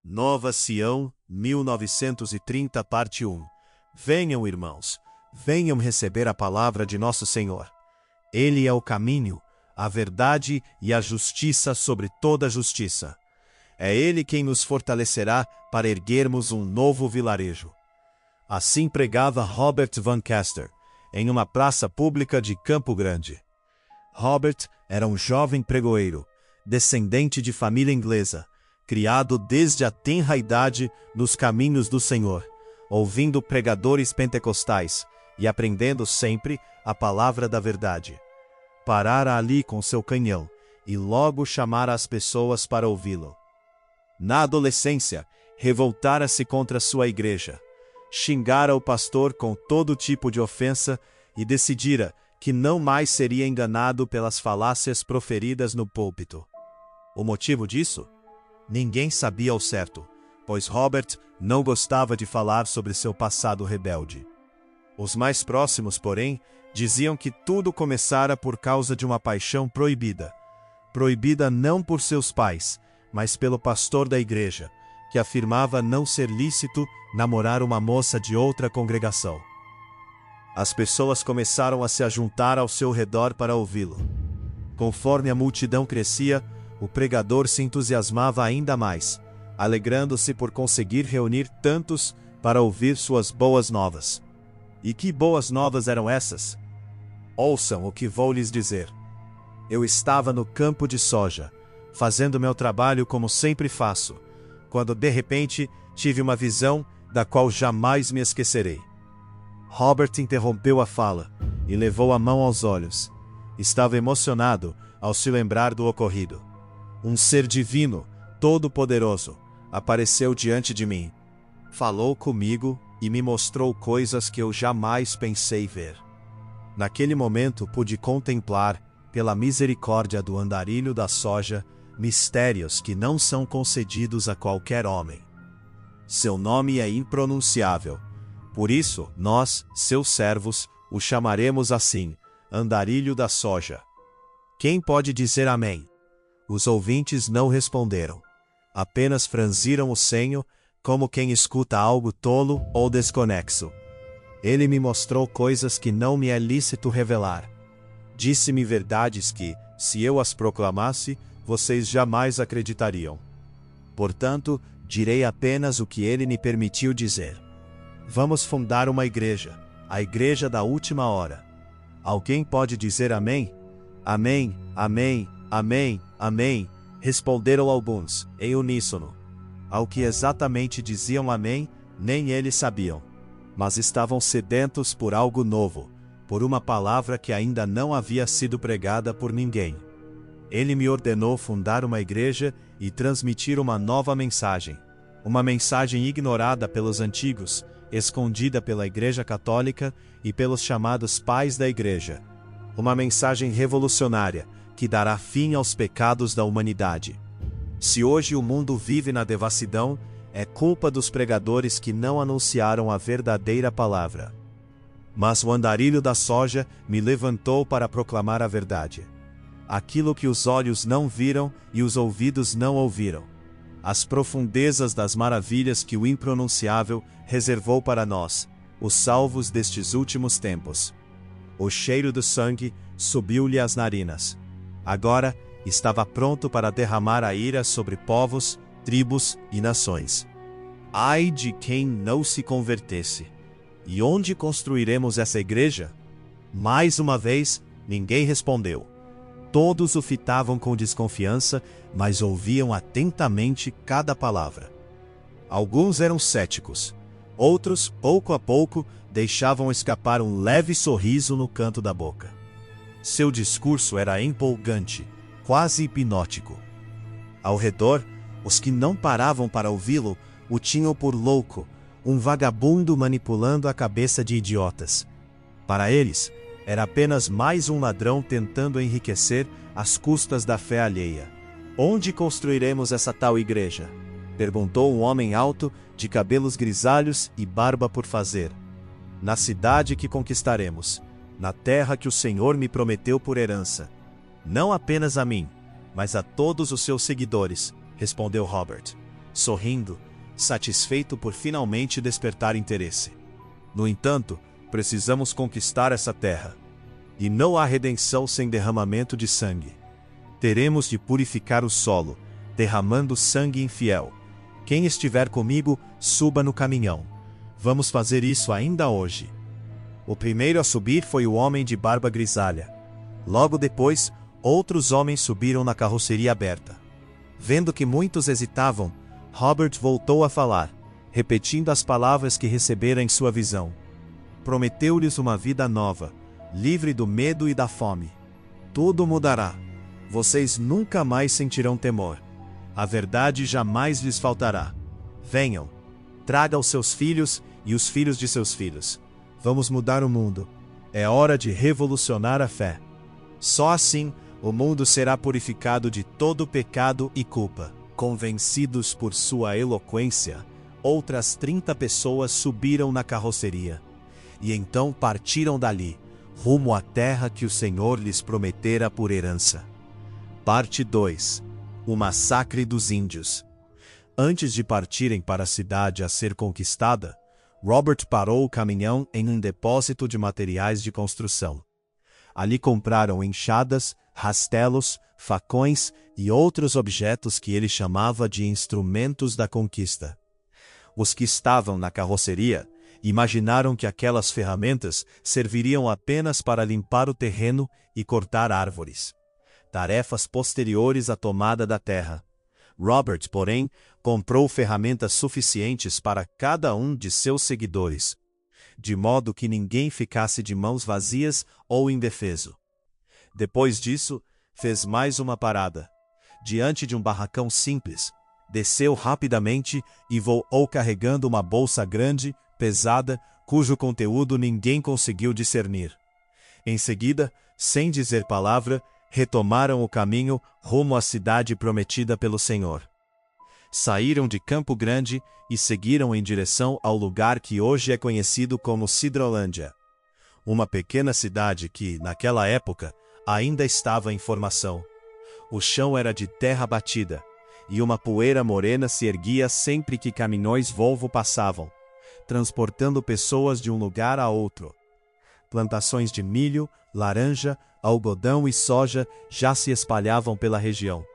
Nova Sião, 1930, parte 1. Venham, irmãos, venham receber a palavra de nosso Senhor. Ele é o caminho, a verdade e a justiça sobre toda justiça. É Ele quem nos fortalecerá para erguermos um novo vilarejo. Assim pregava Robert Van Caster, em uma praça pública de Campo Grande. Robert era um jovem pregoeiro, descendente de família inglesa, criado desde a tenra idade nos caminhos do Senhor, ouvindo pregadores pentecostais e aprendendo sempre a palavra da verdade. Parara ali com seu canhão e logo chamara as pessoas para ouvi-lo. Na adolescência, revoltara-se contra sua igreja, xingara o pastor com todo tipo de ofensa e decidira que não mais seria enganado pelas falácias proferidas no púlpito. O motivo disso? Ninguém sabia ao certo, pois Robert não gostava de falar sobre seu passado rebelde. Os mais próximos, porém, diziam que tudo começara por causa de uma paixão proibida. Proibida não por seus pais, mas pelo pastor da igreja, que afirmava não ser lícito namorar uma moça de outra congregação. As pessoas começaram a se ajuntar ao seu redor para ouvi-lo. Conforme a multidão crescia, o pregador se entusiasmava ainda mais, alegrando-se por conseguir reunir tantos para ouvir suas boas novas. E que boas novas eram essas? Ouçam o que vou lhes dizer. Eu estava no campo de soja, fazendo meu trabalho como sempre faço, quando de repente tive uma visão da qual jamais me esquecerei. Robert interrompeu a fala e levou a mão aos olhos. Estava emocionado ao se lembrar do ocorrido. Um ser divino, todo-poderoso, apareceu diante de mim. Falou comigo e me mostrou coisas que eu jamais pensei ver. Naquele momento pude contemplar, pela misericórdia do andarilho da soja, mistérios que não são concedidos a qualquer homem. Seu nome é impronunciável. Por isso, nós, seus servos, o chamaremos assim, andarilho da soja. Quem pode dizer amém? Os ouvintes não responderam. Apenas franziram o senho, como quem escuta algo tolo ou desconexo. Ele me mostrou coisas que não me é lícito revelar. Disse-me verdades que, se eu as proclamasse, vocês jamais acreditariam. Portanto, direi apenas o que ele me permitiu dizer. Vamos fundar uma igreja, a igreja da última hora. Alguém pode dizer amém? Amém, amém, amém, amém, responderam alguns, em uníssono. Ao que exatamente diziam amém, nem eles sabiam. Mas estavam sedentos por algo novo, por uma palavra que ainda não havia sido pregada por ninguém. Ele me ordenou fundar uma igreja e transmitir uma nova mensagem. Uma mensagem ignorada pelos antigos, escondida pela Igreja Católica e pelos chamados pais da Igreja. Uma mensagem revolucionária, que dará fim aos pecados da humanidade. Se hoje o mundo vive na devassidão, é culpa dos pregadores que não anunciaram a verdadeira palavra. Mas o andarilho da soja me levantou para proclamar a verdade. Aquilo que os olhos não viram e os ouvidos não ouviram. As profundezas das maravilhas que o impronunciável reservou para nós, os salvos destes últimos tempos. O cheiro do sangue subiu-lhe às narinas. Agora estava pronto para derramar a ira sobre povos, tribos e nações. Ai de quem não se convertesse! E onde construiremos essa igreja? Mais uma vez, ninguém respondeu. Todos o fitavam com desconfiança, mas ouviam atentamente cada palavra. Alguns eram céticos. Outros, pouco a pouco, deixavam escapar um leve sorriso no canto da boca. Seu discurso era empolgante, quase hipnótico. Ao redor, os que não paravam para ouvi-lo o tinham por louco, um vagabundo manipulando a cabeça de idiotas. Para eles, era apenas mais um ladrão tentando enriquecer às custas da fé alheia. Onde construiremos essa tal igreja? Perguntou um homem alto, de cabelos grisalhos e barba por fazer. Na cidade que conquistaremos, na terra que o Senhor me prometeu por herança. Não apenas a mim, mas a todos os seus seguidores, respondeu Robert. sorrindo, satisfeito por finalmente despertar interesse. No entanto, precisamos conquistar essa terra. E não há redenção sem derramamento de sangue. Teremos de purificar o solo, derramando sangue infiel. Quem estiver comigo, suba no caminhão. Vamos fazer isso ainda hoje. O primeiro a subir foi o homem de barba grisalha. Logo depois, outros homens subiram na carroceria aberta. Vendo que muitos hesitavam, Robert voltou a falar, repetindo as palavras que recebera em sua visão. Prometeu-lhes uma vida nova, livre do medo e da fome. Tudo mudará. Vocês nunca mais sentirão temor. A verdade jamais lhes faltará. Venham, traga os seus filhos e os filhos de seus filhos. Vamos mudar o mundo. É hora de revolucionar a fé. Só assim, o mundo será purificado de todo pecado e culpa. Convencidos por sua eloquência, outras 30 pessoas subiram na carroceria. E então partiram dali, rumo à terra que o Senhor lhes prometera por herança. Parte 2. O massacre dos índios. Antes de partirem para a cidade a ser conquistada, Robert parou o caminhão em um depósito de materiais de construção. Ali compraram enxadas, rastelos, facões e outros objetos que ele chamava de instrumentos da conquista. Os que estavam na carroceria imaginaram que aquelas ferramentas serviriam apenas para limpar o terreno e cortar árvores. Tarefas posteriores à tomada da terra. Robert, porém, comprou ferramentas suficientes para cada um de seus seguidores, de modo que ninguém ficasse de mãos vazias ou indefeso. Depois disso, fez mais uma parada. Diante de um barracão simples, desceu rapidamente e voou carregando uma bolsa grande, pesada, cujo conteúdo ninguém conseguiu discernir. Em seguida, sem dizer palavra, retomaram o caminho rumo à cidade prometida pelo Senhor. Saíram de Campo Grande e seguiram em direção ao lugar que hoje é conhecido como Sidrolândia, uma pequena cidade que, naquela época, ainda estava em formação. O chão era de terra batida, e uma poeira morena se erguia sempre que caminhões Volvo passavam, transportando pessoas de um lugar a outro. Plantações de milho, laranja, algodão e soja já se espalhavam pela região,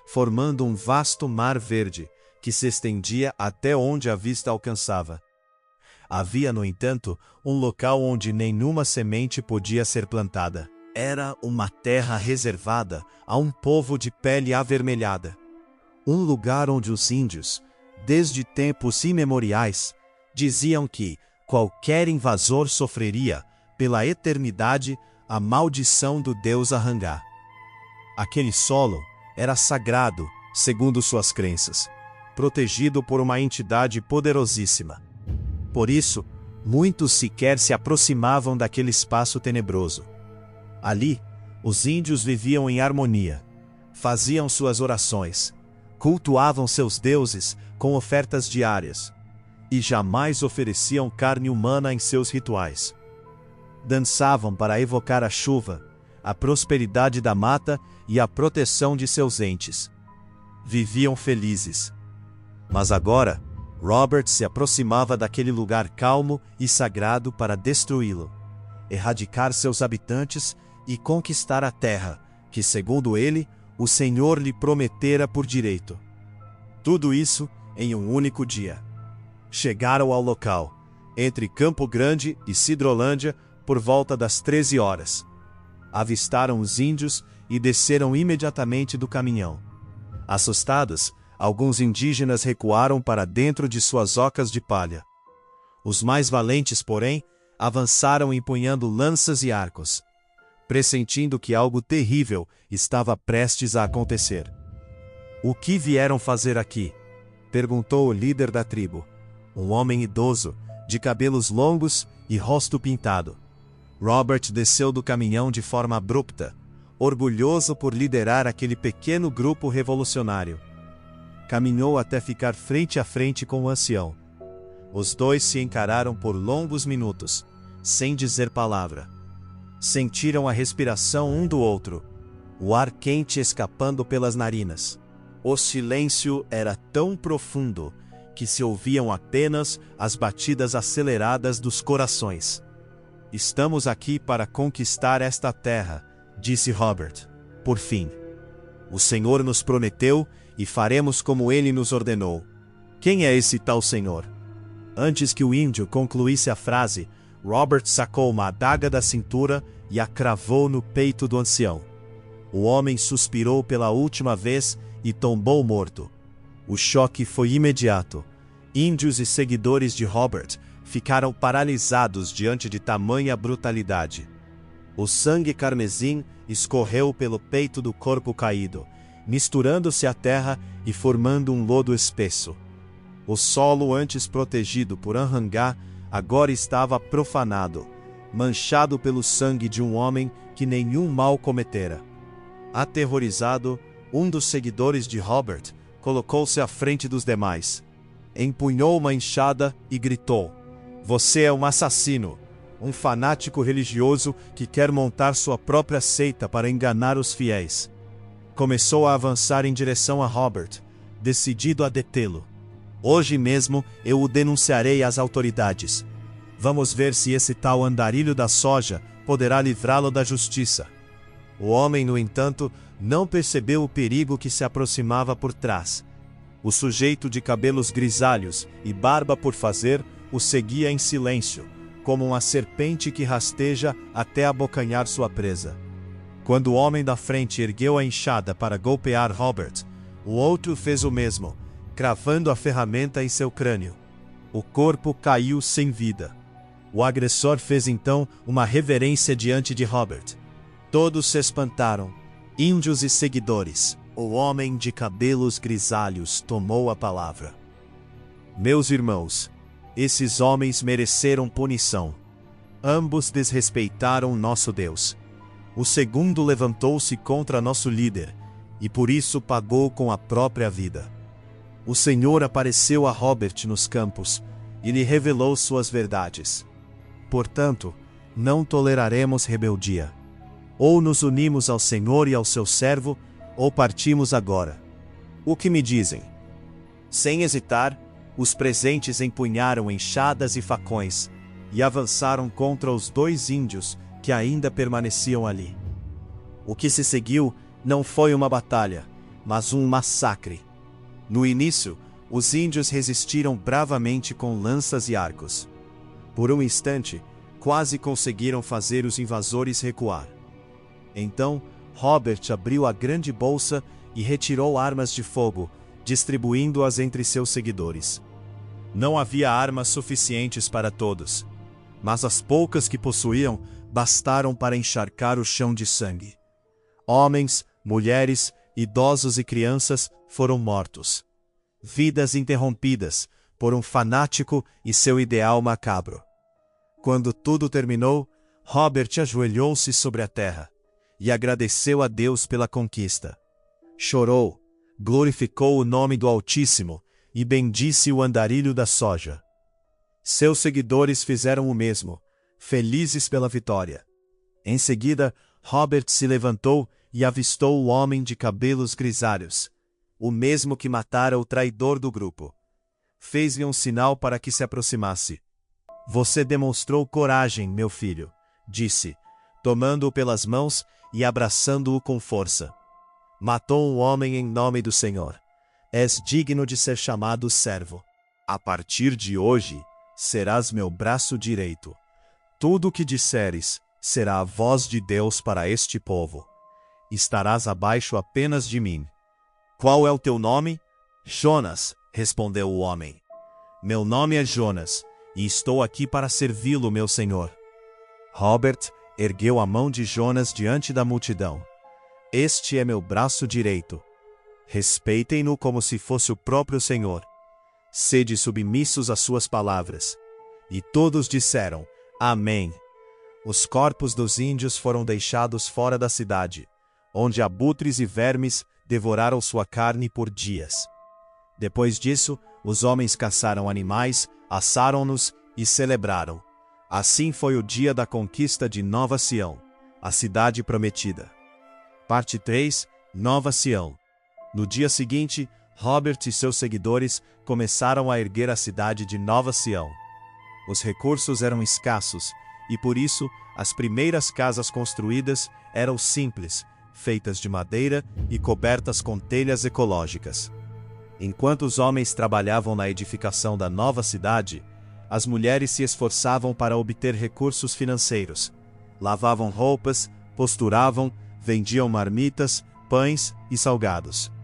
formando um vasto mar verde que se estendia até onde a vista alcançava. Havia, no entanto, um local onde nenhuma semente podia ser plantada. Era uma terra reservada a um povo de pele avermelhada. Um lugar onde os índios, desde tempos imemoriais, diziam que qualquer invasor sofreria, pela eternidade, a maldição do deus Ahangá. Aquele solo era sagrado, segundo suas crenças, protegido por uma entidade poderosíssima. Por isso, muitos sequer se aproximavam daquele espaço tenebroso. Ali, os índios viviam em harmonia, faziam suas orações, cultuavam seus deuses com ofertas diárias, e jamais ofereciam carne humana em seus rituais. Dançavam para evocar a chuva, a prosperidade da mata e a proteção de seus entes. Viviam felizes. Mas agora, Robert se aproximava daquele lugar calmo e sagrado para destruí-lo, erradicar seus habitantes e conquistar a terra, que, segundo ele, o Senhor lhe prometera por direito. Tudo isso em um único dia. Chegaram ao local, entre Campo Grande e Sidrolândia, por volta das 13 horas. Avistaram os índios e desceram imediatamente do caminhão. Assustados, alguns indígenas recuaram para dentro de suas ocas de palha. Os mais valentes, porém, avançaram empunhando lanças e arcos, pressentindo que algo terrível estava prestes a acontecer. "O que vieram fazer aqui?" perguntou o líder da tribo, um homem idoso, de cabelos longos e rosto pintado. Robert desceu do caminhão de forma abrupta, orgulhoso por liderar aquele pequeno grupo revolucionário. Caminhou até ficar frente a frente com o ancião. Os dois se encararam por longos minutos, sem dizer palavra. Sentiram a respiração um do outro, o ar quente escapando pelas narinas. O silêncio era tão profundo que se ouviam apenas as batidas aceleradas dos corações. Estamos aqui para conquistar esta terra, disse Robert. Por fim. O Senhor nos prometeu e faremos como ele nos ordenou. Quem é esse tal Senhor? Antes que o índio concluísse a frase, Robert sacou uma adaga da cintura e a cravou no peito do ancião. O homem suspirou pela última vez e tombou morto. O choque foi imediato. Índios e seguidores de Robert ficaram paralisados diante de tamanha brutalidade. O sangue carmesim escorreu pelo peito do corpo caído, misturando-se à terra e formando um lodo espesso. O solo antes protegido por Anhangá agora estava profanado, manchado pelo sangue de um homem que nenhum mal cometera. Aterrorizado, um dos seguidores de Robert colocou-se à frente dos demais. Empunhou uma enxada e gritou: "Você é um assassino, um fanático religioso que quer montar sua própria seita para enganar os fiéis." Começou a avançar em direção a Robert, decidido a detê-lo. "Hoje mesmo eu o denunciarei às autoridades. Vamos ver se esse tal andarilho da soja poderá livrá-lo da justiça." O homem, no entanto, não percebeu o perigo que se aproximava por trás. O sujeito de cabelos grisalhos e barba por fazer o seguia em silêncio, como uma serpente que rasteja até abocanhar sua presa. Quando o homem da frente ergueu a enxada para golpear Robert, o outro fez o mesmo, cravando a ferramenta em seu crânio. O corpo caiu sem vida. O agressor fez então uma reverência diante de Robert. Todos se espantaram, índios e seguidores. O homem de cabelos grisalhos tomou a palavra. "Meus irmãos, esses homens mereceram punição. Ambos desrespeitaram nosso Deus. O segundo levantou-se contra nosso líder, e por isso pagou com a própria vida. O Senhor apareceu a Robert nos campos, e lhe revelou suas verdades. Portanto, não toleraremos rebeldia. Ou nos unimos ao Senhor e ao seu servo, ou partimos agora. O que me dizem?" Sem hesitar, os presentes empunharam enxadas e facões, e avançaram contra os dois índios que ainda permaneciam ali. O que se seguiu não foi uma batalha, mas um massacre. No início, os índios resistiram bravamente com lanças e arcos. Por um instante, quase conseguiram fazer os invasores recuar. Então, Robert abriu a grande bolsa e retirou armas de fogo, distribuindo-as entre seus seguidores. Não havia armas suficientes para todos, mas as poucas que possuíam bastaram para encharcar o chão de sangue. Homens, mulheres, idosos e crianças foram mortos. Vidas interrompidas por um fanático e seu ideal macabro. Quando tudo terminou, Robert ajoelhou-se sobre a terra e agradeceu a Deus pela conquista. Chorou, glorificou o nome do Altíssimo e bendisse o andarilho da soja. Seus seguidores fizeram o mesmo, felizes pela vitória. Em seguida, Robert se levantou e avistou o homem de cabelos grisalhos, o mesmo que matara o traidor do grupo. Fez-lhe um sinal para que se aproximasse. "Você demonstrou coragem, meu filho", disse, tomando-o pelas mãos e abraçando-o com força. "Matou um homem em nome do Senhor. És digno de ser chamado servo. A partir de hoje, serás meu braço direito. Tudo o que disseres será a voz de Deus para este povo. Estarás abaixo apenas de mim." "Qual é o teu nome?" "Jonas", respondeu o homem. "Meu nome é Jonas, e estou aqui para servi-lo, meu senhor." Robert ergueu a mão de Jonas diante da multidão. "Este é meu braço direito. Respeitem-no como se fosse o próprio Senhor. Sede submissos às suas palavras." E todos disseram: "Amém." Os corpos dos índios foram deixados fora da cidade, onde abutres e vermes devoraram sua carne por dias. Depois disso, os homens caçaram animais, assaram-nos e celebraram. Assim foi o dia da conquista de Nova Sião, a cidade prometida. Parte 3, Nova Sião. No dia seguinte, Robert e seus seguidores começaram a erguer a cidade de Nova Sião. Os recursos eram escassos e, por isso, as primeiras casas construídas eram simples, feitas de madeira e cobertas com telhas ecológicas. Enquanto os homens trabalhavam na edificação da nova cidade, as mulheres se esforçavam para obter recursos financeiros. Lavavam roupas, costuravam, vendiam marmitas, pães e salgados.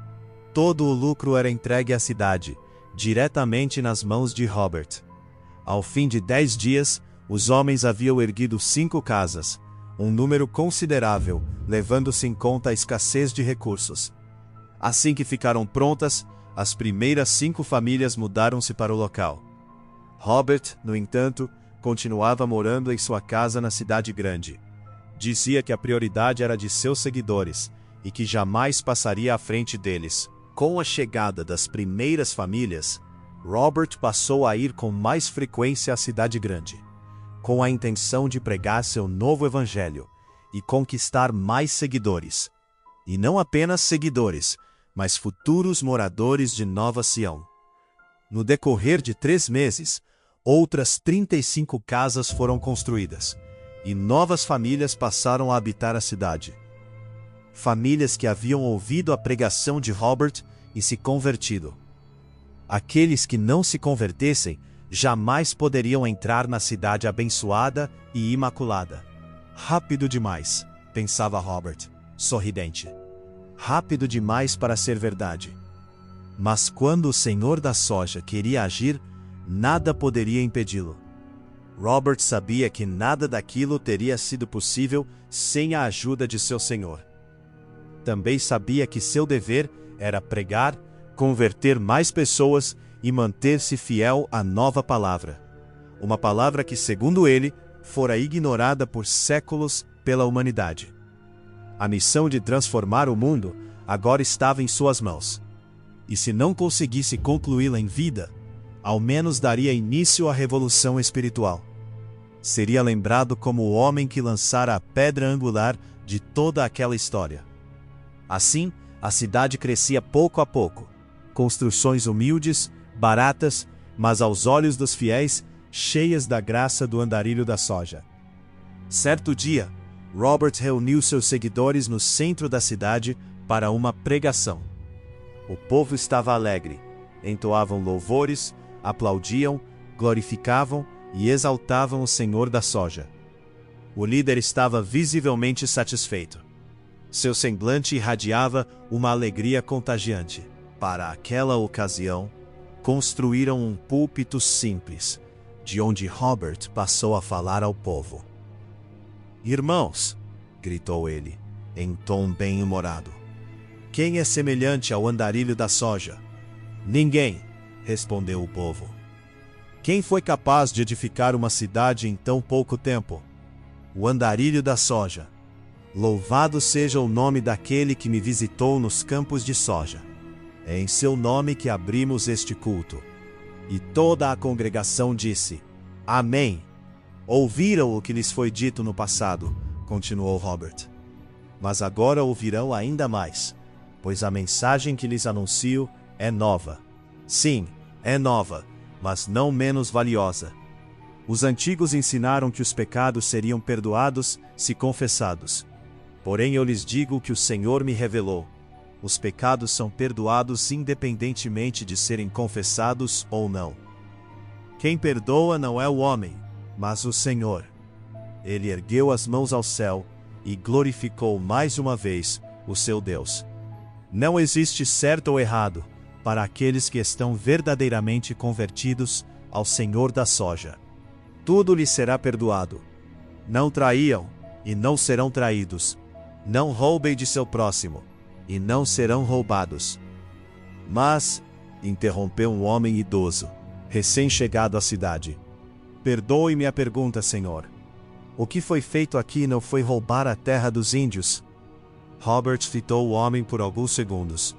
Todo o lucro era entregue à cidade, diretamente nas mãos de Robert. Ao fim de 10 dias, os homens haviam erguido 5 casas, um número considerável, levando-se em conta a escassez de recursos. Assim que ficaram prontas, as primeiras 5 famílias mudaram-se para o local. Robert, no entanto, continuava morando em sua casa na cidade grande. Dizia que a prioridade era de seus seguidores e que jamais passaria à frente deles. Com a chegada das primeiras famílias, Robert passou a ir com mais frequência à cidade grande, com a intenção de pregar seu novo evangelho e conquistar mais seguidores. E não apenas seguidores, mas futuros moradores de Nova Sião. No decorrer de 3 meses, outras 35 casas foram construídas, e novas famílias passaram a habitar a cidade. Famílias que haviam ouvido a pregação de Robert e se convertido. Aqueles que não se convertessem jamais poderiam entrar na cidade abençoada e imaculada. Rápido demais, pensava Robert, sorridente. Rápido demais para ser verdade. Mas quando o Senhor da soja queria agir, nada poderia impedi-lo. Robert sabia que nada daquilo teria sido possível sem a ajuda de seu Senhor. Também sabia que seu dever era pregar, converter mais pessoas e manter-se fiel à nova palavra. Uma palavra que, segundo ele, fora ignorada por séculos pela humanidade. A missão de transformar o mundo agora estava em suas mãos. E se não conseguisse concluí-la em vida, ao menos daria início à revolução espiritual. Seria lembrado como o homem que lançara a pedra angular de toda aquela história. Assim, a cidade crescia pouco a pouco. Construções humildes, baratas, mas aos olhos dos fiéis, cheias da graça do andarilho da soja. Certo dia, Robert reuniu seus seguidores no centro da cidade para uma pregação. O povo estava alegre, entoavam louvores, aplaudiam, glorificavam e exaltavam o Senhor da soja. O líder estava visivelmente satisfeito. Seu semblante irradiava uma alegria contagiante. Para aquela ocasião, construíram um púlpito simples, de onde Robert passou a falar ao povo. "Irmãos", gritou ele, em tom bem-humorado, "quem é semelhante ao andarilho da soja?" "Ninguém", respondeu o povo. "Quem foi capaz de edificar uma cidade em tão pouco tempo?" "O andarilho da soja. Louvado seja o nome daquele que me visitou nos campos de soja. É em seu nome que abrimos este culto." E toda a congregação disse: "Amém." "Ouviram o que lhes foi dito no passado", continuou Robert. "Mas agora ouvirão ainda mais, pois a mensagem que lhes anuncio é nova. Sim, é nova, mas não menos valiosa. Os antigos ensinaram que os pecados seriam perdoados se confessados. Porém eu lhes digo que o Senhor me revelou: os pecados são perdoados independentemente de serem confessados ou não. Quem perdoa não é o homem, mas o Senhor." Ele ergueu as mãos ao céu e glorificou mais uma vez o seu Deus. Não existe certo ou errado para aqueles que estão verdadeiramente convertidos ao Senhor da soja. Tudo lhes será perdoado. Não traiam e não serão traídos. Não roubem de seu próximo e não serão roubados. "Mas", interrompeu um homem idoso, recém-chegado à cidade, "perdoe-me a pergunta, Senhor. O que foi feito aqui não foi roubar a terra dos índios?" Robert fitou o homem por alguns segundos.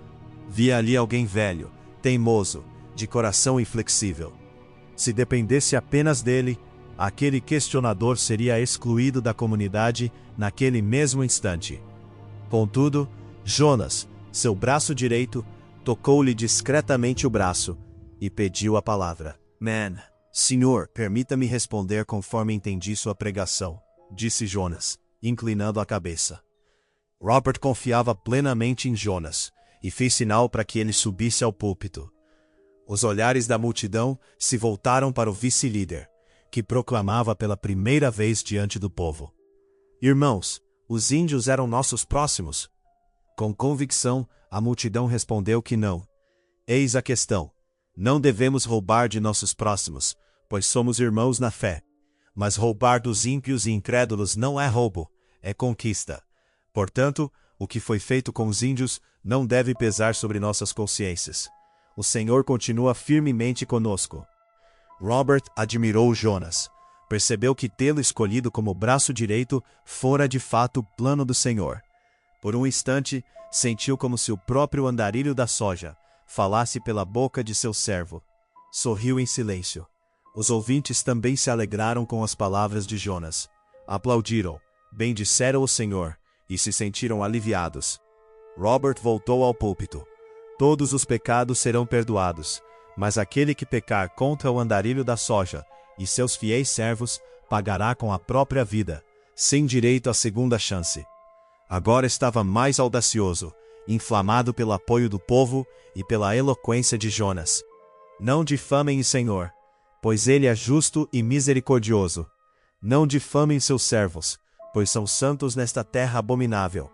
Via ali alguém velho, teimoso, de coração inflexível. Se dependesse apenas dele, aquele questionador seria excluído da comunidade naquele mesmo instante. Contudo, Jonas, Seu braço direito tocou-lhe discretamente o braço e pediu a palavra. Senhor, permita-me responder conforme entendi sua pregação, disse Jonas, inclinando a cabeça. Robert confiava plenamente em Jonas e fez sinal para que ele subisse ao púlpito. Os olhares da multidão se voltaram para o vice-líder, que proclamava pela primeira vez diante do povo: Irmãos, os índios eram nossos próximos. Com convicção, a multidão respondeu que não. Eis a questão. Não devemos roubar de nossos próximos, pois somos irmãos na fé. Mas roubar dos ímpios e incrédulos não é roubo, é conquista. Portanto, o que foi feito com os índios não deve pesar sobre nossas consciências. O Senhor continua firmemente conosco. Robert admirou Jonas. Percebeu que tê-lo escolhido como braço direito fora de fato o plano do Senhor. Por um instante, sentiu como se o próprio andarilho da soja falasse pela boca de seu servo. Sorriu em silêncio. Os ouvintes também se alegraram com as palavras de Jonas. Aplaudiram, bendisseram o Senhor e se sentiram aliviados. Robert voltou ao púlpito. Todos os pecados serão perdoados, mas aquele que pecar contra o andarilho da soja e seus fiéis servos pagará com a própria vida, sem direito à segunda chance. Agora estava mais audacioso, inflamado pelo apoio do povo e pela eloquência de Jonas. Não difamem o Senhor, pois ele é justo e misericordioso. Não difamem seus servos, pois são santos nesta terra abominável.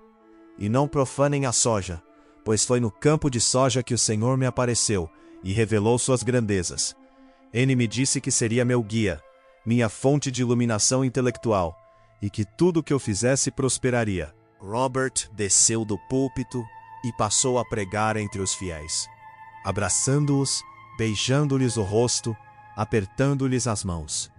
E não profanem a soja, pois foi no campo de soja que o Senhor me apareceu e revelou suas grandezas. Ele me disse que seria meu guia, minha fonte de iluminação intelectual, e que tudo o que eu fizesse prosperaria. Robert desceu do púlpito e passou a pregar entre os fiéis, abraçando-os, beijando-lhes o rosto, apertando-lhes as mãos.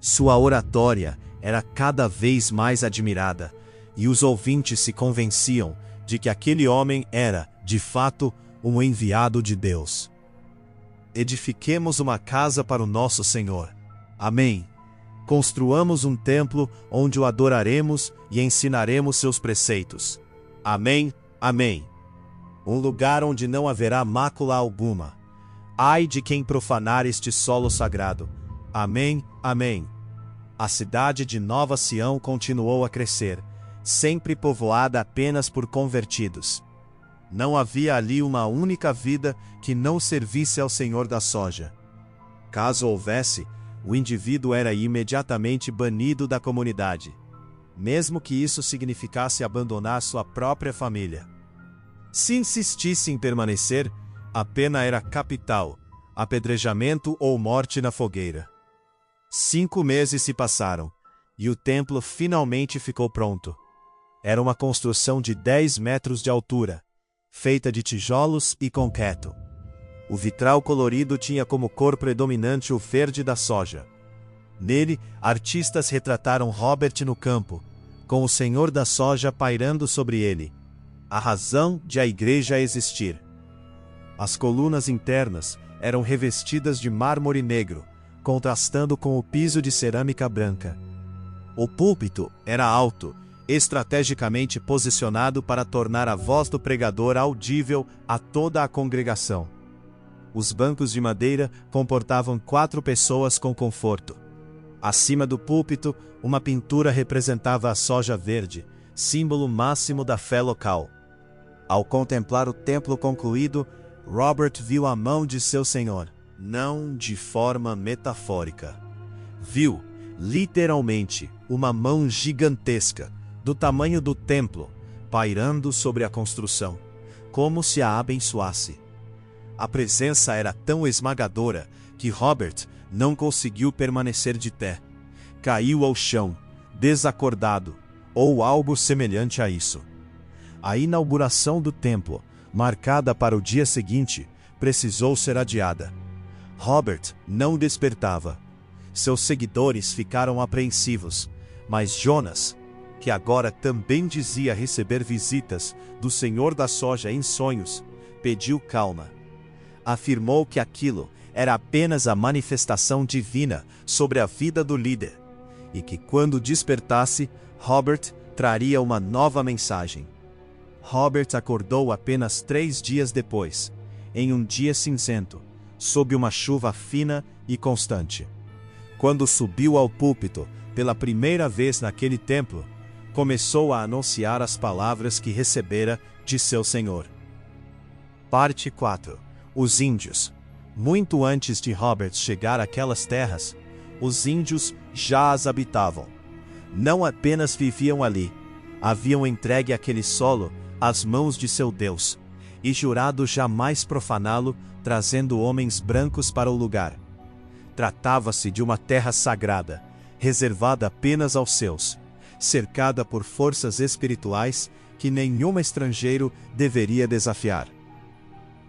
Sua oratória era cada vez mais admirada, e os ouvintes se convenciam de que aquele homem era, de fato, um enviado de Deus. Edifiquemos uma casa para o nosso Senhor. Amém. Construamos um templo onde o adoraremos e ensinaremos seus preceitos. Amém, amém. Um lugar onde não haverá mácula alguma. Ai de quem profanar este solo sagrado. Amém, amém. A cidade de Nova Sião continuou a crescer, sempre povoada apenas por convertidos. Não havia ali uma única vida que não servisse ao Senhor da soja. Caso houvesse, o indivíduo era imediatamente banido da comunidade, mesmo que isso significasse abandonar sua própria família. Se insistisse em permanecer, a pena era capital, apedrejamento ou morte na fogueira. 5 meses se passaram, e o templo finalmente ficou pronto. Era uma construção de 10 metros de altura, feita de tijolos e concreto. O vitral colorido tinha como cor predominante o verde da soja. Nele, artistas retrataram Robert no campo, com o Senhor da soja pairando sobre ele, a razão de a igreja existir. As colunas internas eram revestidas de mármore negro, contrastando com o piso de cerâmica branca. O púlpito era alto, estrategicamente posicionado para tornar a voz do pregador audível a toda a congregação. Os bancos de madeira comportavam 4 pessoas com conforto. Acima do púlpito, uma pintura representava a soja verde, símbolo máximo da fé local. Ao contemplar o templo concluído, Robert viu a mão de seu Senhor, não de forma metafórica. Viu, literalmente, uma mão gigantesca, do tamanho do templo, pairando sobre a construção, como se a abençoasse. A presença era tão esmagadora que Robert não conseguiu permanecer de pé. Caiu ao chão, desacordado, ou algo semelhante a isso. A inauguração do templo, marcada para o dia seguinte, precisou ser adiada. Robert não despertava. Seus seguidores ficaram apreensivos, mas Jonas, que agora também dizia receber visitas do Senhor da soja em sonhos, pediu calma. Afirmou que aquilo era apenas a manifestação divina sobre a vida do líder, e que quando despertasse, Robert traria uma nova mensagem. Robert acordou apenas 3 dias depois, em um dia cinzento, sob uma chuva fina e constante. Quando subiu ao púlpito, pela primeira vez naquele templo, começou a anunciar as palavras que recebera de seu Senhor. Parte 4. Os índios. Muito antes de Robert chegar àquelas terras, os índios já as habitavam. Não apenas viviam ali, haviam entregue aquele solo às mãos de seu Deus, e jurado jamais profaná-lo, trazendo homens brancos para o lugar. Tratava-se de uma terra sagrada, reservada apenas aos seus, cercada por forças espirituais que nenhum estrangeiro deveria desafiar.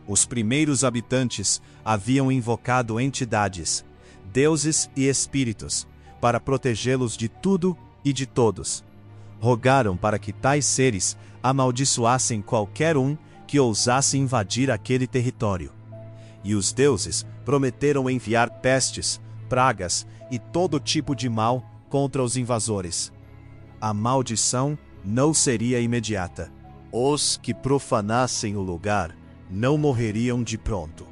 Os primeiros habitantes haviam invocado entidades, deuses e espíritos, para protegê-los de tudo e de todos. Rogaram para que tais seres amaldiçoassem qualquer um que ousasse invadir aquele território. E os deuses prometeram enviar pestes, pragas e todo tipo de mal contra os invasores. A maldição não seria imediata. Os que profanassem o lugar não morreriam de pronto.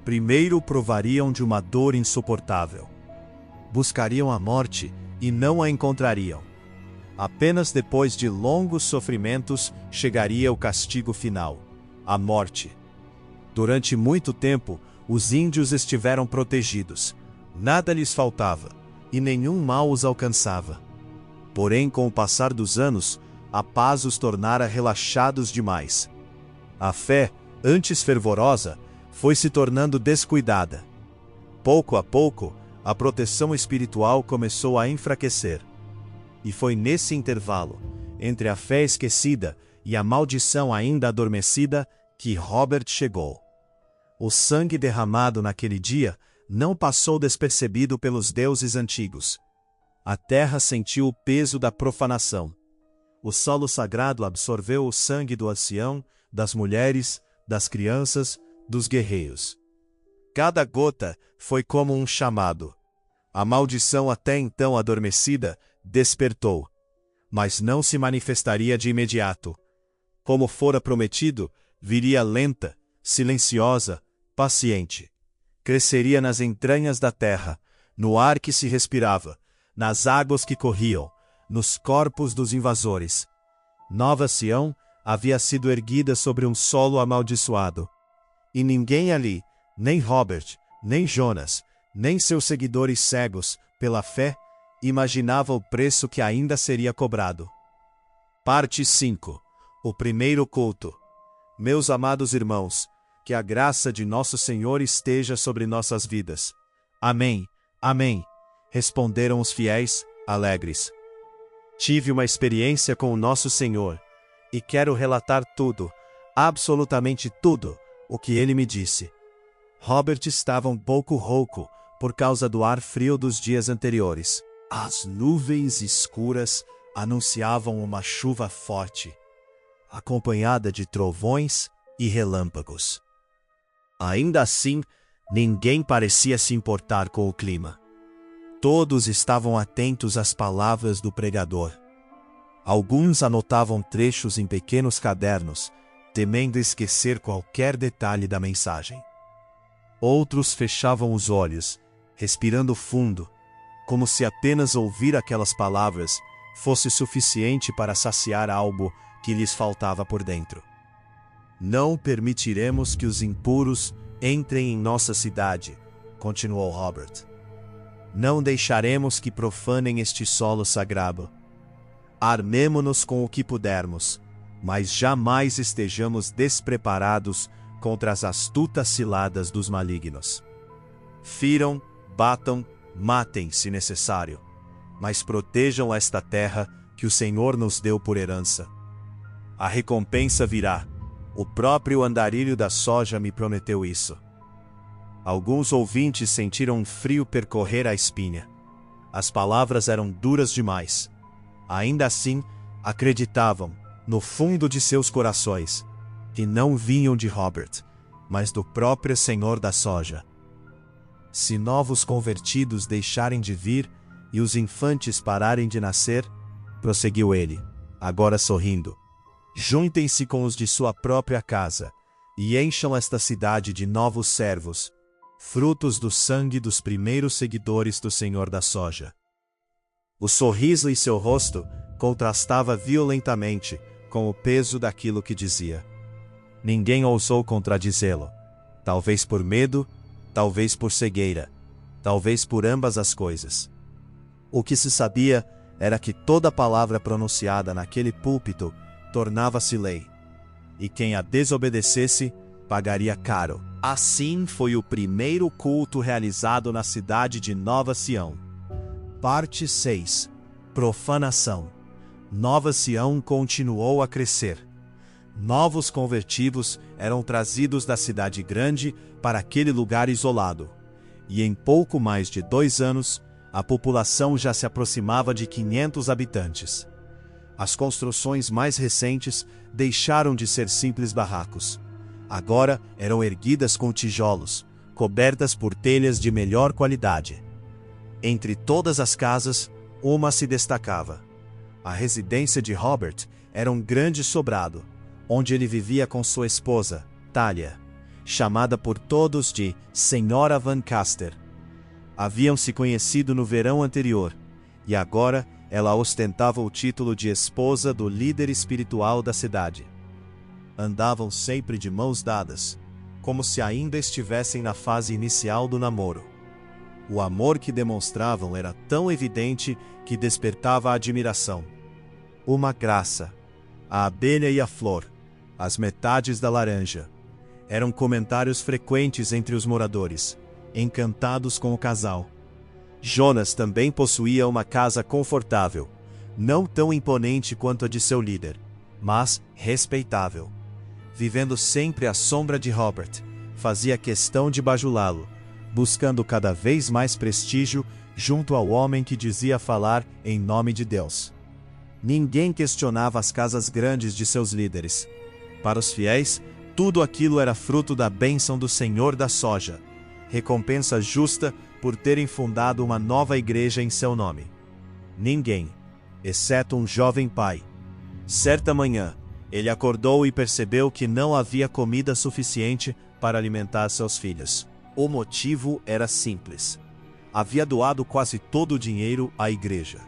Primeiro provariam de uma dor insuportável. Buscariam a morte e não a encontrariam. Apenas depois de longos sofrimentos chegaria o castigo final, a morte. Durante muito tempo, os índios estiveram protegidos. Nada lhes faltava, e nenhum mal os alcançava. Porém, com o passar dos anos, a paz os tornara relaxados demais. A fé, antes fervorosa, foi se tornando descuidada. Pouco a pouco, a proteção espiritual começou a enfraquecer. E foi nesse intervalo, entre a fé esquecida e a maldição ainda adormecida, que Robert chegou. O sangue derramado naquele dia não passou despercebido pelos deuses antigos. A terra sentiu o peso da profanação. O solo sagrado absorveu o sangue do ancião, das mulheres, das crianças, dos guerreiros. Cada gota foi como um chamado. A maldição até então adormecida despertou, mas não se manifestaria de imediato. Como fora prometido, viria lenta, silenciosa, paciente. Cresceria nas entranhas da terra, no ar que se respirava, nas águas que corriam, nos corpos dos invasores. Nova Sião havia sido erguida sobre um solo amaldiçoado. E ninguém ali, nem Robert, nem Jonas, nem seus seguidores cegos, pela fé, imaginava o preço que ainda seria cobrado. Parte 5. O primeiro culto. Meus amados irmãos, que a graça de nosso Senhor esteja sobre nossas vidas. Amém, amém, responderam os fiéis, alegres. Tive uma experiência com o nosso Senhor, e quero relatar tudo, absolutamente tudo, o que ele me disse. Robert estava um pouco rouco, por causa do ar frio dos dias anteriores. As nuvens escuras anunciavam uma chuva forte, acompanhada de trovões e relâmpagos. Ainda assim, ninguém parecia se importar com o clima. Todos estavam atentos às palavras do pregador. Alguns anotavam trechos em pequenos cadernos, temendo esquecer qualquer detalhe da mensagem. Outros fechavam os olhos, respirando fundo, como se apenas ouvir aquelas palavras fosse suficiente para saciar algo que lhes faltava por dentro. Não permitiremos que os impuros entrem em nossa cidade, continuou Robert. Não deixaremos que profanem este solo sagrado. Armemo-nos com o que pudermos, mas jamais estejamos despreparados contra as astutas ciladas dos malignos. Firam, batam, matem se necessário, mas protejam esta terra que o Senhor nos deu por herança. A recompensa virá. O próprio andarilho da soja me prometeu isso. Alguns ouvintes sentiram um frio percorrer a espinha. As palavras eram duras demais. Ainda assim, acreditavam, no fundo de seus corações, que não vinham de Robert, mas do próprio Senhor da soja. Se novos convertidos deixarem de vir e os infantes pararem de nascer, prosseguiu ele, agora sorrindo, Juntem-se com os de sua própria casa, e encham esta cidade de novos servos, frutos do sangue dos primeiros seguidores do Senhor da soja. O sorriso em seu rosto contrastava violentamente com o peso daquilo que dizia. Ninguém ousou contradizê-lo, talvez por medo, talvez por cegueira, talvez por ambas as coisas. O que se sabia era que toda palavra pronunciada naquele púlpito tornava-se lei, e quem a desobedecesse pagaria caro. Assim foi o primeiro culto realizado na cidade de Nova Sião. Parte 6. Profanação. Nova Sião continuou a crescer. Novos convertidos eram trazidos da cidade grande para aquele lugar isolado, e em pouco mais de 2 anos, a população já se aproximava de 500 habitantes. As construções mais recentes deixaram de ser simples barracos. Agora eram erguidas com tijolos, cobertas por telhas de melhor qualidade. Entre todas as casas, uma se destacava. A residência de Robert era um grande sobrado, onde ele vivia com sua esposa, Talia, chamada por todos de Senhora Van Caster. Haviam se conhecido no verão anterior, e agora ela ostentava o título de esposa do líder espiritual da cidade. Andavam sempre de mãos dadas, como se ainda estivessem na fase inicial do namoro. O amor que demonstravam era tão evidente que despertava a admiração. Uma graça, a abelha e a flor, as metades da laranja, eram comentários frequentes entre os moradores, encantados com o casal. Jonas também possuía uma casa confortável, não tão imponente quanto a de seu líder, mas respeitável. Vivendo sempre à sombra de Robert, fazia questão de bajulá-lo, buscando cada vez mais prestígio junto ao homem que dizia falar em nome de Deus. Ninguém questionava as casas grandes de seus líderes. Para os fiéis, tudo aquilo era fruto da bênção do Senhor da soja, recompensa justa por terem fundado uma nova igreja em seu nome. Ninguém, exceto um jovem pai. Certa manhã, ele acordou e percebeu que não havia comida suficiente para alimentar seus filhos. O motivo era simples. Havia doado quase todo o dinheiro à igreja.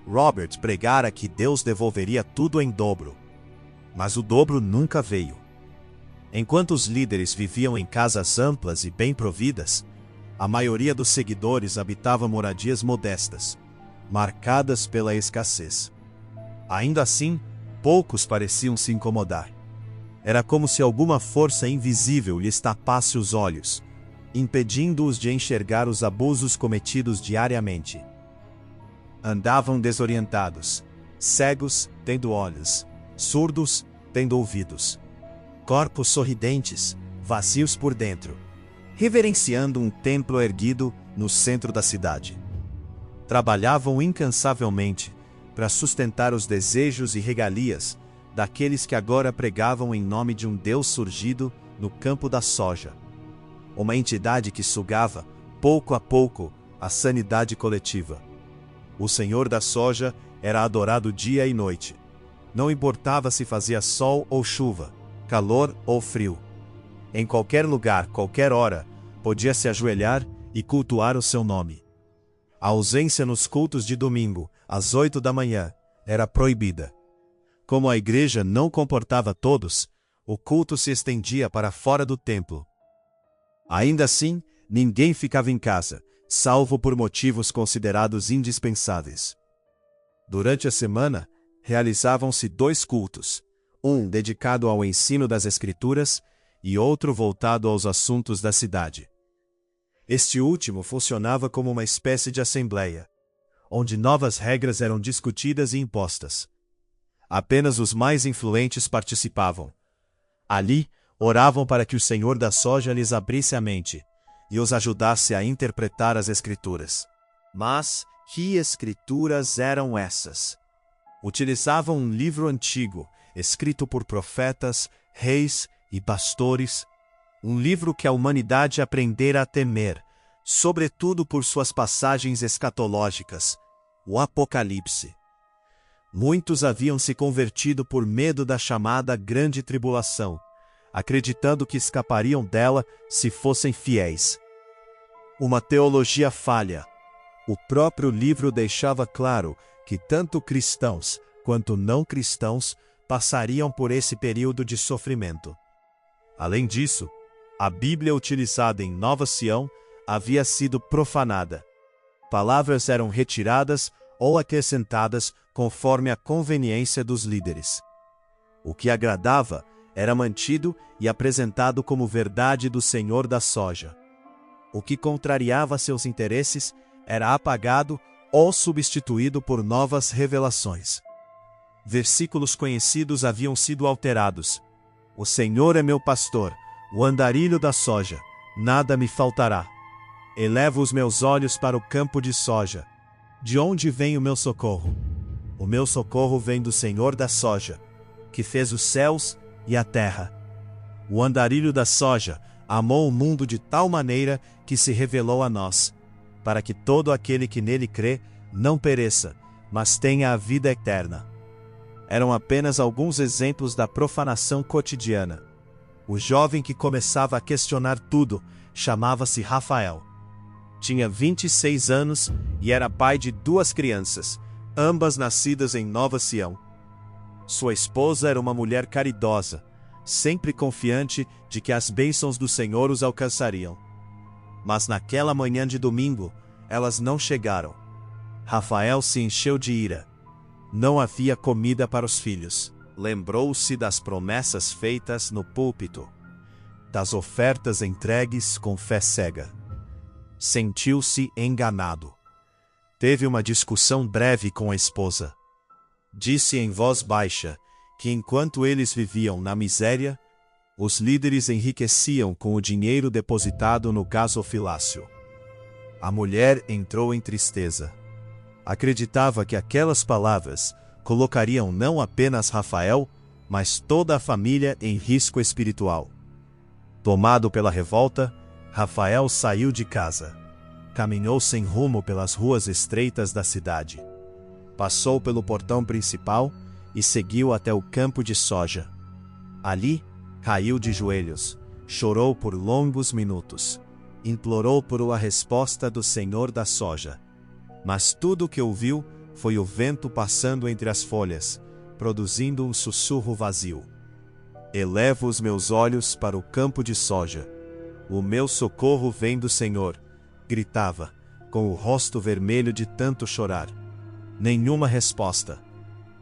Robert pregara que Deus devolveria tudo em dobro. Mas o dobro nunca veio. Enquanto os líderes viviam em casas amplas e bem providas, a maioria dos seguidores habitava moradias modestas, marcadas pela escassez. Ainda assim, poucos pareciam se incomodar. Era como se alguma força invisível lhes tapasse os olhos, impedindo-os de enxergar os abusos cometidos diariamente. Andavam desorientados, cegos tendo olhos, surdos tendo ouvidos, corpos sorridentes, vazios por dentro, reverenciando um templo erguido no centro da cidade. Trabalhavam incansavelmente para sustentar os desejos e regalias daqueles que agora pregavam em nome de um Deus surgido no campo da soja. Uma entidade que sugava, pouco a pouco, a sanidade coletiva. O Senhor da soja era adorado dia e noite. Não importava se fazia sol ou chuva, calor ou frio. Em qualquer lugar, qualquer hora, podia se ajoelhar e cultuar o seu nome. A ausência nos cultos de domingo, às 8 da manhã, era proibida. Como a igreja não comportava todos, o culto se estendia para fora do templo. Ainda assim, ninguém ficava em casa, salvo por motivos considerados indispensáveis. Durante a semana, realizavam-se 2 cultos, um dedicado ao ensino das Escrituras e outro voltado aos assuntos da cidade. Este último funcionava como uma espécie de assembleia, onde novas regras eram discutidas e impostas. Apenas os mais influentes participavam. Ali, oravam para que o Senhor da soja lhes abrisse a mente e os ajudasse a interpretar as Escrituras. Mas que Escrituras eram essas? Utilizavam um livro antigo, escrito por profetas, reis e pastores, um livro que a humanidade aprendera a temer, sobretudo por suas passagens escatológicas, o Apocalipse. Muitos haviam se convertido por medo da chamada Grande Tribulação, acreditando que escapariam dela se fossem fiéis. Uma teologia falha. O próprio livro deixava claro que tanto cristãos quanto não cristãos passariam por esse período de sofrimento. Além disso, a Bíblia utilizada em Nova Sião havia sido profanada. Palavras eram retiradas ou acrescentadas conforme a conveniência dos líderes. O que agradava era mantido e apresentado como verdade do Senhor da soja. O que contrariava seus interesses era apagado ou substituído por novas revelações. Versículos conhecidos haviam sido alterados. O Senhor é meu pastor, o andarilho da soja, nada me faltará. Elevo os meus olhos para o campo de soja. De onde vem o meu socorro? O meu socorro vem do Senhor da soja, que fez os céus e a terra. O andarilho da soja amou o mundo de tal maneira que se revelou a nós, para que todo aquele que nele crê não pereça, mas tenha a vida eterna. Eram apenas alguns exemplos da profanação cotidiana. O jovem que começava a questionar tudo chamava-se Rafael. Tinha 26 anos e era pai de 2 crianças, ambas nascidas em Nova Sião. Sua esposa era uma mulher caridosa, sempre confiante de que as bênçãos do Senhor os alcançariam. Mas naquela manhã de domingo, elas não chegaram. Rafael se encheu de ira. Não havia comida para os filhos. Lembrou-se das promessas feitas no púlpito, das ofertas entregues com fé cega. Sentiu-se enganado. Teve uma discussão breve com a esposa. Disse em voz baixa que enquanto eles viviam na miséria, os líderes enriqueciam com o dinheiro depositado no gasofilácio. A mulher entrou em tristeza. Acreditava que aquelas palavras colocariam não apenas Rafael, mas toda a família em risco espiritual. Tomado pela revolta, Rafael saiu de casa. Caminhou sem rumo pelas ruas estreitas da cidade. Passou pelo portão principal e seguiu até o campo de soja. Ali, caiu de joelhos, chorou por longos minutos. Implorou por uma resposta do Senhor da soja. Mas tudo o que ouviu foi o vento passando entre as folhas, produzindo um sussurro vazio. Elevo os meus olhos para o campo de soja. O meu socorro vem do Senhor, gritava, com o rosto vermelho de tanto chorar. Nenhuma resposta.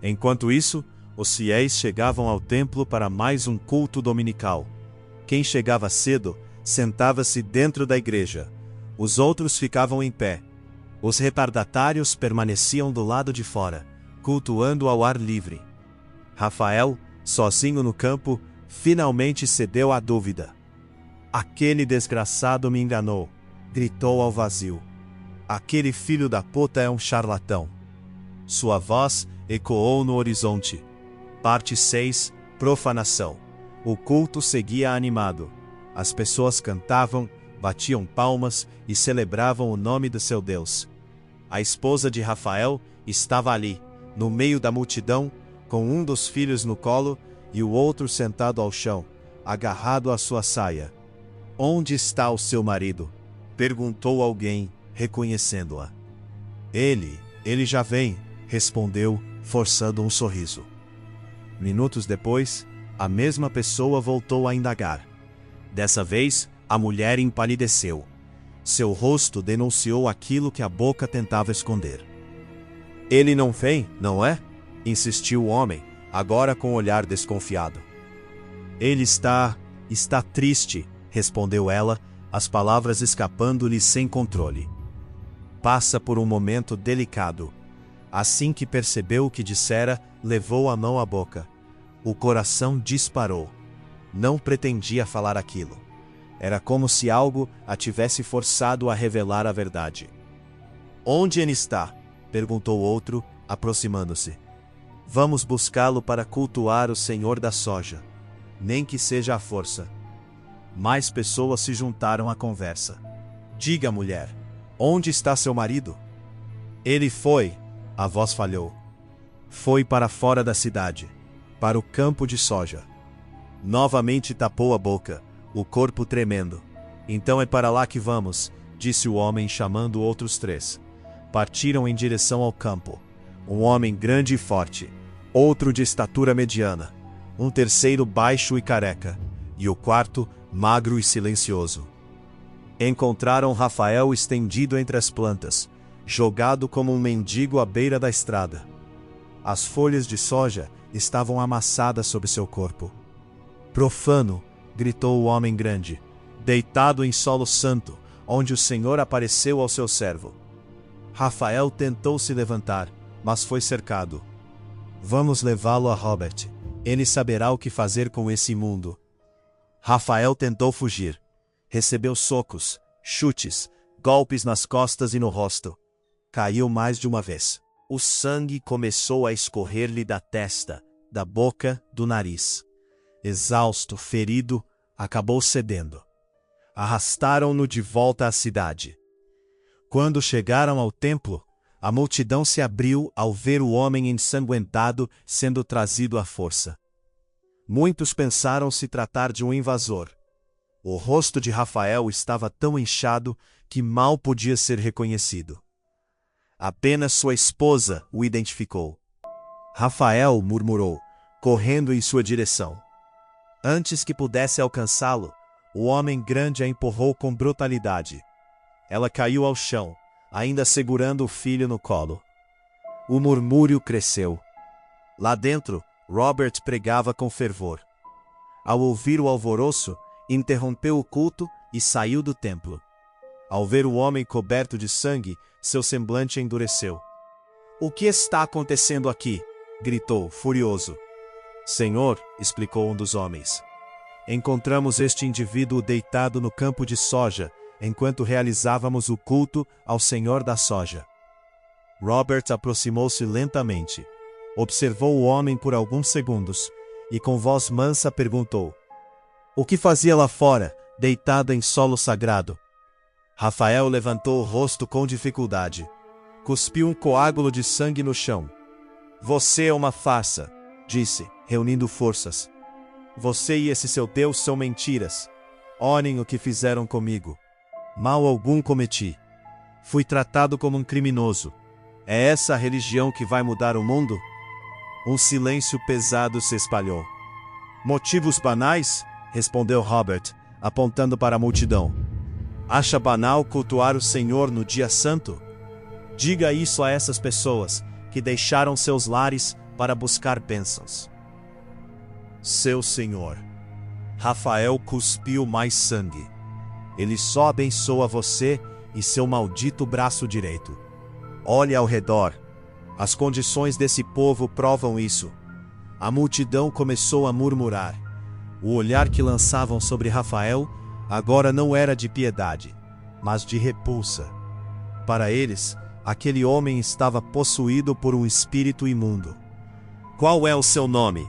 Enquanto isso, os fiéis chegavam ao templo para mais um culto dominical. Quem chegava cedo, sentava-se dentro da igreja. Os outros ficavam em pé. Os retardatários permaneciam do lado de fora, cultuando ao ar livre. Rafael, sozinho no campo, finalmente cedeu à dúvida. Aquele desgraçado me enganou, gritou ao vazio. Aquele filho da puta é um charlatão. Sua voz ecoou no horizonte. Parte 6, Profanação. O culto seguia animado. As pessoas cantavam, batiam palmas e celebravam o nome do seu Deus. A esposa de Rafael estava ali, no meio da multidão, com um dos filhos no colo e o outro sentado ao chão, agarrado à sua saia. Onde está o seu marido? Perguntou alguém, reconhecendo-a. Ele já vem, respondeu, forçando um sorriso. Minutos depois, a mesma pessoa voltou a indagar. Dessa vez, a mulher empalideceu. Seu rosto denunciou aquilo que a boca tentava esconder. Ele não vem, não é? Insistiu o homem, agora com um olhar desconfiado. Ele está triste, respondeu ela, as palavras escapando-lhe sem controle. Passa por um momento delicado. Assim que percebeu o que dissera, levou a mão à boca. O coração disparou. Não pretendia falar aquilo. Era como se algo a tivesse forçado a revelar a verdade. Onde ele está? Perguntou outro, aproximando-se. Vamos buscá-lo para cultuar o Senhor da soja, nem que seja à força. Mais pessoas se juntaram à conversa. Diga, mulher, onde está seu marido? Ele foi, a voz falhou. Foi para fora da cidade, para o campo de soja. Novamente tapou a boca, o corpo tremendo. Então é para lá que vamos, disse o homem chamando outros 3. Partiram em direção ao campo. Um homem grande e forte, outro de estatura mediana, um terceiro baixo e careca, e o quarto magro e silencioso. Encontraram Rafael estendido entre as plantas, jogado como um mendigo à beira da estrada. As folhas de soja estavam amassadas sob seu corpo. Profano, gritou o homem grande, deitado em solo santo, onde o Senhor apareceu ao seu servo. Rafael tentou se levantar, mas foi cercado. Vamos levá-lo a Robert. Ele saberá o que fazer com esse imundo. Rafael tentou fugir. Recebeu socos, chutes, golpes nas costas e no rosto. Caiu mais de uma vez. O sangue começou a escorrer-lhe da testa, da boca, do nariz. Exausto, ferido, acabou cedendo. Arrastaram-no de volta à cidade. Quando chegaram ao templo, a multidão se abriu ao ver o homem ensanguentado sendo trazido à força. Muitos pensaram se tratar de um invasor. O rosto de Rafael estava tão inchado que mal podia ser reconhecido. Apenas sua esposa o identificou. Rafael murmurou, correndo em sua direção. Antes que pudesse alcançá-lo, o homem grande a empurrou com brutalidade. Ela caiu ao chão, ainda segurando o filho no colo. O murmúrio cresceu. Lá dentro, Robert pregava com fervor. Ao ouvir o alvoroço, interrompeu o culto e saiu do templo. Ao ver o homem coberto de sangue, seu semblante endureceu. "O que está acontecendo aqui?" gritou, furioso. "Senhor", explicou um dos homens, "encontramos este indivíduo deitado no campo de soja, enquanto realizávamos o culto ao Senhor da soja." Robert aproximou-se lentamente, observou o homem por alguns segundos e com voz mansa perguntou: "O que fazia lá fora, deitado em solo sagrado?" Rafael levantou o rosto com dificuldade. Cuspiu um coágulo de sangue no chão. "Você é uma farsa", disse, reunindo forças. "Você e esse seu Deus são mentiras. Olhem o que fizeram comigo. Mal algum cometi. Fui tratado como um criminoso. É essa a religião que vai mudar o mundo?" Um silêncio pesado se espalhou. "Motivos banais?" respondeu Robert, apontando para a multidão. "Acha banal cultuar o Senhor no dia santo? Diga isso a essas pessoas que deixaram seus lares para buscar bênçãos." "Seu Senhor." Rafael cuspiu mais sangue. "Ele só abençoa você e seu maldito braço direito. Olhe ao redor. As condições desse povo provam isso." A multidão começou a murmurar. O olhar que lançavam sobre Rafael agora não era de piedade, mas de repulsa. Para eles, aquele homem estava possuído por um espírito imundo. "Qual é o seu nome?"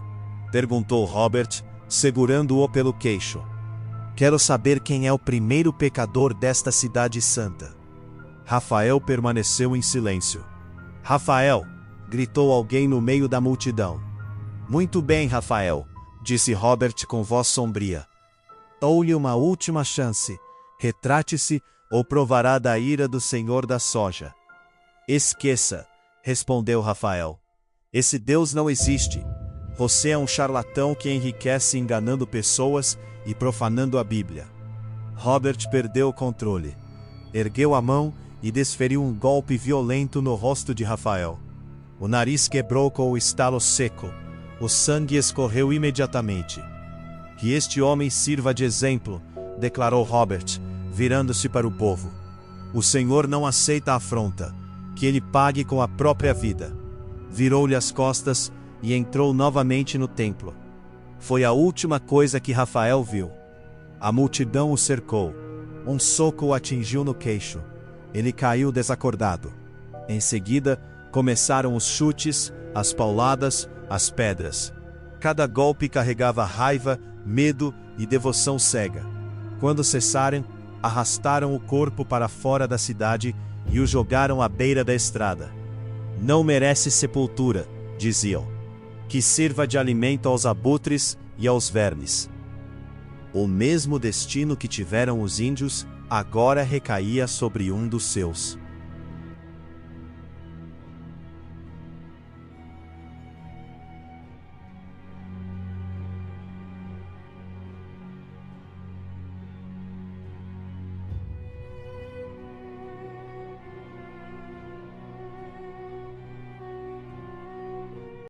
perguntou Robert, segurando-o pelo queixo. "Quero saber quem é o primeiro pecador desta cidade santa." Rafael permaneceu em silêncio. "Rafael!" gritou alguém no meio da multidão. "Muito bem, Rafael", disse Robert com voz sombria. "Dou-lhe uma última chance. Retrate-se ou provará da ira do Senhor da soja." "Esqueça", respondeu Rafael. "Esse Deus não existe. Você é um charlatão que enriquece enganando pessoas e profanando a Bíblia." Robert perdeu o controle. Ergueu a mão e desferiu um golpe violento no rosto de Rafael. O nariz quebrou com o estalo seco. O sangue escorreu imediatamente. "Que este homem sirva de exemplo", declarou Robert, virando-se para o povo. "O Senhor não aceita a afronta. Que ele pague com a própria vida." Virou-lhe as costas e entrou novamente no templo. Foi a última coisa que Rafael viu. A multidão o cercou. Um soco o atingiu no queixo. Ele caiu desacordado. Em seguida, começaram os chutes, as pauladas, as pedras. Cada golpe carregava raiva, medo e devoção cega. Quando cessaram, arrastaram o corpo para fora da cidade e o jogaram à beira da estrada. "Não merece sepultura", diziam, que sirva de alimento aos abutres e aos vermes. O mesmo destino que tiveram os índios agora recaía sobre um dos seus.